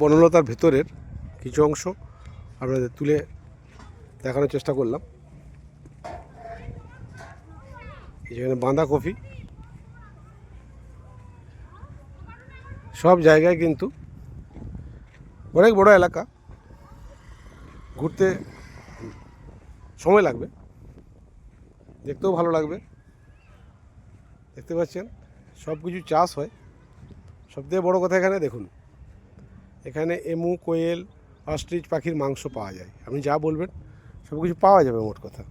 বনলতার ভেতরের কিছু অংশ আপনাদের তুলে দেখানোর চেষ্টা করলাম। যেখানে বাঁধাকপি, সব জায়গায় কিন্তু অনেক বড় এলাকা, ঘুরতে সময় লাগবে, দেখতেও ভালো লাগবে। দেখতে পাচ্ছেন সব কিছু চাষ হয়। সবথেকে বড় কথা এখানে দেখুন, এখানে এমু, কোয়েল, অস্ট্রিচ পাখির মাংস পাওয়া যায়। আপনি যা বলবেন সব কিছু পাওয়া যাবে মোট কথা।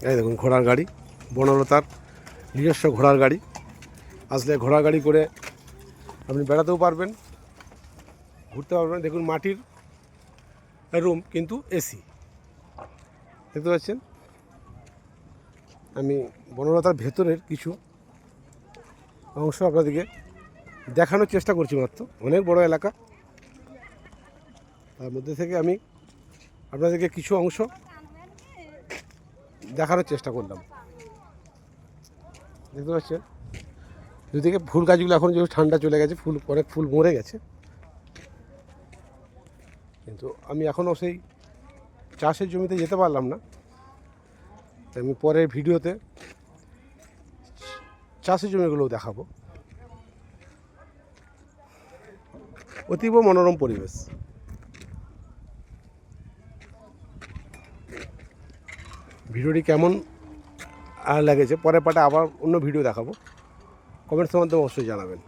এই দেখুন ঘোড়ার গাড়ি, বনলতার নিজস্ব ঘোড়ার গাড়ি। আসলে ঘোড়ার গাড়ি করে আপনি বেড়াতেও পারবেন, ঘুরতে পারবেন। দেখুন মাটির রুম কিন্তু এসি, দেখতে পাচ্ছেন। আমি বনলতার ভেতরের কিছু অংশ আপনাদেরকে দেখানোর চেষ্টা করছি মাত্র। অনেক বড় এলাকা, তার মধ্যে থেকে আমি আপনাদেরকে কিছু অংশ দেখানোর চেষ্টা করলাম। দেখতে পাচ্ছেন দুদিকে ফুল গাছগুলো এখন যেহেতু ঠান্ডা চলে গেছে, অনেক ফুল মরে গেছে, কিন্তু আমি এখনও সেই চাষের জমিতে যেতে পারলাম না। আমি পরের ভিডিওতে চাষের জমিগুলোও দেখাবো। অতীব মনোরম পরিবেশ। ভিডিওটি কেমন লেগেছে পরের পার্টে আবার অন্য ভিডিও দেখাবো, কমেন্টসের মাধ্যমে অবশ্যই জানাবেন।